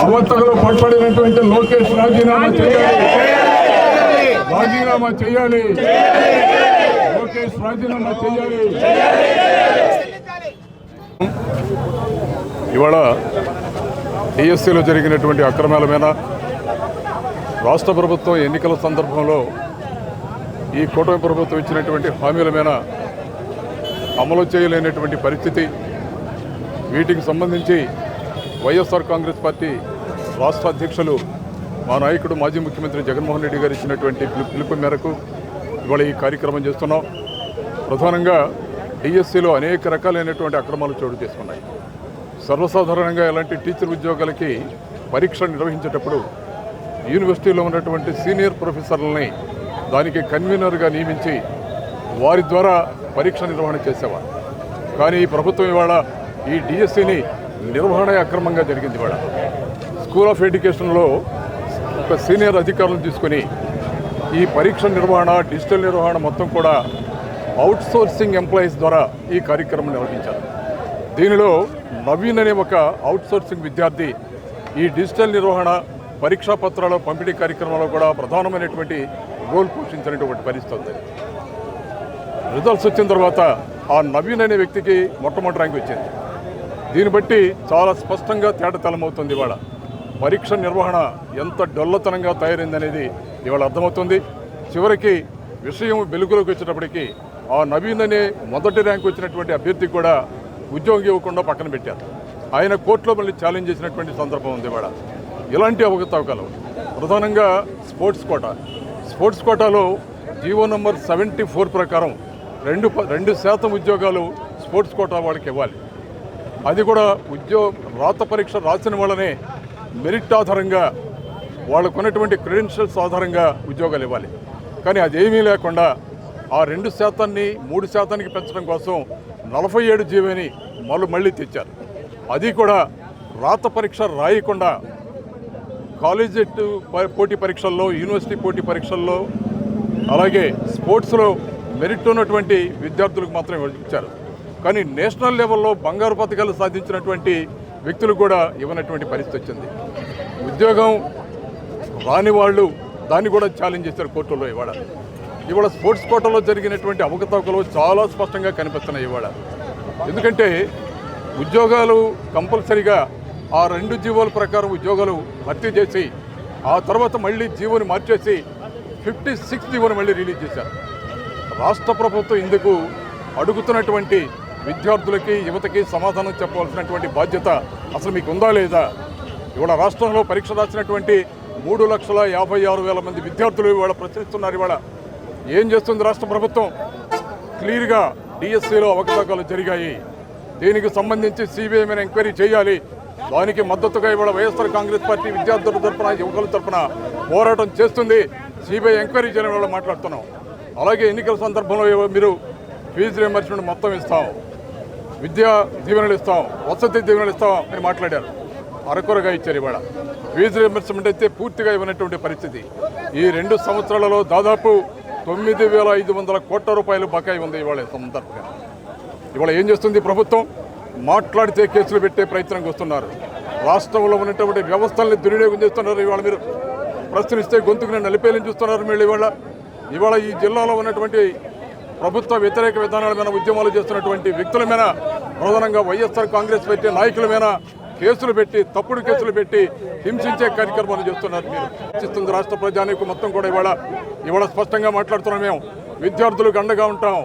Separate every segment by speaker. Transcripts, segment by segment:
Speaker 1: అవతలో పట్టుబడినటువంటి లోకేష్ రాజీనామా చేయాలి. లోకేష్ రాజీనామా చేయాలి. ఇవాళ డిఎస్సీలో జరిగినటువంటి అక్రమాల మీద రాష్ట్ర ప్రభుత్వం ఎన్నికల సందర్భంలో ఈ కూటమి ప్రభుత్వం ఇచ్చినటువంటి హామీల మీద అమలు చేయలేనటువంటి పరిస్థితి, వీటికి సంబంధించి వైఎస్ఆర్ కాంగ్రెస్ పార్టీ రాష్ట్ర అధ్యక్షులు మా నాయకుడు మాజీ ముఖ్యమంత్రి జగన్మోహన్ రెడ్డి గారు ఇచ్చినటువంటి పిలుపు మేరకు ఇవాళ ఈ కార్యక్రమం చేస్తున్నాం. ప్రధానంగా డిఎస్సీలో అనేక రకాలైనటువంటి అక్రమాలు చోటు చేసుకున్నాయి. సర్వసాధారణంగా ఇలాంటి టీచర్ ఉద్యోగాలకి పరీక్ష నిర్వహించేటప్పుడు యూనివర్సిటీలో ఉన్నటువంటి సీనియర్ ప్రొఫెసర్లని దానికి కన్వీనర్గా నియమించి వారి ద్వారా పరీక్ష నిర్వహణ చేసేవారు. కానీ ఈ ప్రభుత్వం ఇవాళ ఈ డిఎస్సీని నిర్వహణ అక్రమంగా జరిగింది. ఇవాళ స్కూల్ ఆఫ్ ఎడ్యుకేషన్లో ఒక సీనియర్ అధికారులను తీసుకుని ఈ పరీక్ష నిర్వహణ, డిజిటల్ నిర్వహణ మొత్తం కూడా అవుట్సోర్సింగ్ ఎంప్లాయీస్ ద్వారా ఈ కార్యక్రమం నిర్వహించారు. దీనిలో నవీన్ అనే ఒక అవుట్సోర్సింగ్ విద్యార్థి ఈ డిజిటల్ నిర్వహణ, పరీక్షా పత్రాల పంపిణీ కార్యక్రమంలో కూడా ప్రధానమైనటువంటి రోల్ పోషించినటువంటి పరిస్థితి ఉంది. రిజల్ట్స్ వచ్చిన తర్వాత ఆ నవీన్ అనే వ్యక్తికి మొట్టమొదటి ర్యాంక్ వచ్చింది. దీన్ని బట్టి చాలా స్పష్టంగా తేటతెల్లమవుతుంది. ఇవాళ పరీక్ష నిర్వహణ ఎంత డొల్లతనంగా తయారైందనేది ఇవాళ అర్థమవుతుంది. చివరికి విషయం వెలుగులోకి వచ్చేటప్పటికి ఆ నవీన్ అనే మొదటి ర్యాంక్ వచ్చినటువంటి అభ్యర్థి కూడా ఉద్యోగం ఇవ్వకుండా పక్కన పెట్టారు. ఆయన కోర్టులో మళ్ళీ ఛాలెంజ్ చేసినటువంటి సందర్భం ఉంది. ఇవాళ ఇలాంటి అవకతవకలు ప్రధానంగా స్పోర్ట్స్ కోటాలో జీవో నంబర్ 74 ప్రకారం 2% ఉద్యోగాలు స్పోర్ట్స్ కోటా వాళ్ళకి ఇవ్వాలి. అది కూడా రాత పరీక్ష రాసిన వాళ్ళనే మెరిట్ ఆధారంగా వాళ్ళకు ఉన్నటువంటి క్రెడెన్షియల్స్ ఆధారంగా ఉద్యోగాలు ఇవ్వాలి. కానీ అదేమీ లేకుండా ఆ 2%ని 3%కి పెంచడం కోసం 47 జీవోని మళ్ళీ తెచ్చారు. అది కూడా రాత పరీక్ష రాయకుండా కాలేజెట్ పోటీ పరీక్షల్లో, యూనివర్సిటీ పోటీ పరీక్షల్లో, అలాగే స్పోర్ట్స్లో మెరిట్ ఉన్నటువంటి విద్యార్థులకు మాత్రమే ఇచ్చారు. కానీ నేషనల్ లెవెల్లో బంగారు పథకాలు సాధించినటువంటి వ్యక్తులు కూడా ఇవ్వనటువంటి పరిస్థితి వచ్చింది. ఉద్యోగం రాని వాళ్ళు దాన్ని కూడా ఛాలెంజ్ చేశారు కోర్టులో. ఇవాళ స్పోర్ట్స్ కోటాలో జరిగినటువంటి అవకతవకలు చాలా స్పష్టంగా కనిపిస్తున్నాయి ఇవాళ. ఎందుకంటే ఉద్యోగాలు కంపల్సరీగా ఆ 2 జీవోల ప్రకారం ఉద్యోగాలు భర్తీ చేసి ఆ తర్వాత మళ్ళీ జీవోని మార్చేసి 56 జీవోని మళ్ళీ రిలీజ్ చేశారు. రాష్ట్ర ప్రభుత్వం ఇందుకు అడుగుతున్నటువంటి విద్యార్థులకి, యువతకి సమాధానం చెప్పవలసినటువంటి బాధ్యత అసలు మీకు ఉందా లేదా? ఇవాళ రాష్ట్రంలో పరీక్ష రాసినటువంటి 3,56,000 మంది విద్యార్థులు ఇవాళ ప్రశ్నిస్తున్నారు. ఇవాళ ఏం చేస్తుంది రాష్ట్ర ప్రభుత్వం? క్లియర్గా డిఎస్సీలో అవకతవకలు జరిగాయి, దీనికి సంబంధించి సిబిఐ మీద ఎంక్వైరీ చేయాలి. దానికి మద్దతుగా ఇవాళ వైఎస్ఆర్ కాంగ్రెస్ పార్టీ విద్యార్థుల తరఫున, యువకుల తరఫున పోరాటం చేస్తుంది. సిబిఐ ఎంక్వైరీ చేయడం వల్ల మాట్లాడుతున్నాం. అలాగే ఎన్నికల సందర్భంలో మీరు ఫీజు రియంబర్స్మెంట్ మొత్తం ఇస్తాం, విద్యా దీవెనలు ఇస్తాం, వసతి దీవెనలు ఇస్తాం అని మాట్లాడారు. అరకొరగా ఇచ్చారు. ఇవాళ ఫీజు రియంబర్స్మెంట్ అయితే పూర్తిగా ఇవ్వనటువంటి పరిస్థితి. ఈ 2 సంవత్సరాలలో దాదాపు 9,500 కోట్ల రూపాయలు బకాయి ఉంది. ఇవాళ సందర్భంగా ఇవాళ ఏం చేస్తుంది ప్రభుత్వం? మాట్లాడితే కేసులు పెట్టే ప్రయత్నంకి వస్తున్నారు. రాష్ట్రంలో ఉన్నటువంటి వ్యవస్థల్ని దుర్వినియోగం చేస్తున్నారు. ఇవాళ మీరు ప్రశ్నిస్తే గొంతుకుని నలిపేయాలని చూస్తున్నారు. మీరు ఇవాళ ఈ జిల్లాలో ఉన్నటువంటి ప్రభుత్వ వ్యతిరేక విధానాల మీద ఉద్యమాలు చేస్తున్నటువంటి వ్యక్తుల మీద, ప్రధానంగా వైఎస్ఆర్ కాంగ్రెస్ పార్టీ నాయకుల మీద కేసులు పెట్టి, తప్పుడు కేసులు పెట్టి హింసించే కార్యక్రమాలు చేస్తున్నారు. మీరు ఇస్తుంది రాష్ట్ర ప్రజానీకం మొత్తం కూడా ఇవాళ స్పష్టంగా మాట్లాడుతున్నాం. మేము విద్యార్థులకు అండగా ఉంటాం,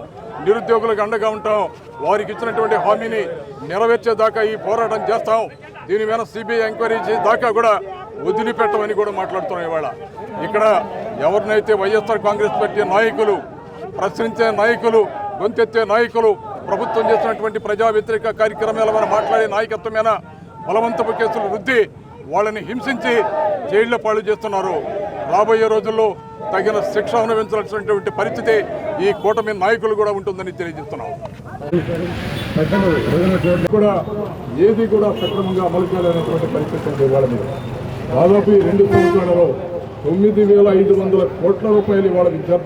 Speaker 1: నిరుద్యోగులకు అండగా ఉంటాం. వారికి ఇచ్చినటువంటి హామీని నెరవేర్చేదాకా ఈ పోరాటం చేస్తాం. దీని మీద సిబిఐ ఎంక్వైరీ చేసేదాకా కూడా వదిలిపెట్టమని కూడా మాట్లాడుతున్నాం. ఇవాళ ఇక్కడ ఎవరినైతే వైఎస్ఆర్ కాంగ్రెస్ పార్టీ నాయకులు, ప్రశ్నించే నాయకులు, గొంతెత్తే నాయకులు, ప్రభుత్వం చేస్తున్నటువంటి ప్రజా వ్యతిరేక కార్యక్రమాల మీద మాట్లాడే నాయకత్వమైన బలవంతపు కేసులు రుద్ది వాళ్ళని హింసించి జైళ్ల పాలు చేస్తున్నారు. రాబోయే రోజుల్లో తగిన శిక్ష అనుభవించాల్సినటువంటి పరిస్థితి ఈ కూటమి నాయకులు కూడా ఉంటుందని తెలియజేస్తున్నాం. ఏది కూడా సక్రమంగా అమలు చేయాలనేటువంటి పరిస్థితి ఉంది. ఇవాళ మీరు దాదాపు 2 సంవత్సరాలలో 9,500 కోట్ల రూపాయలు ఇవాళ విద్యార్థులు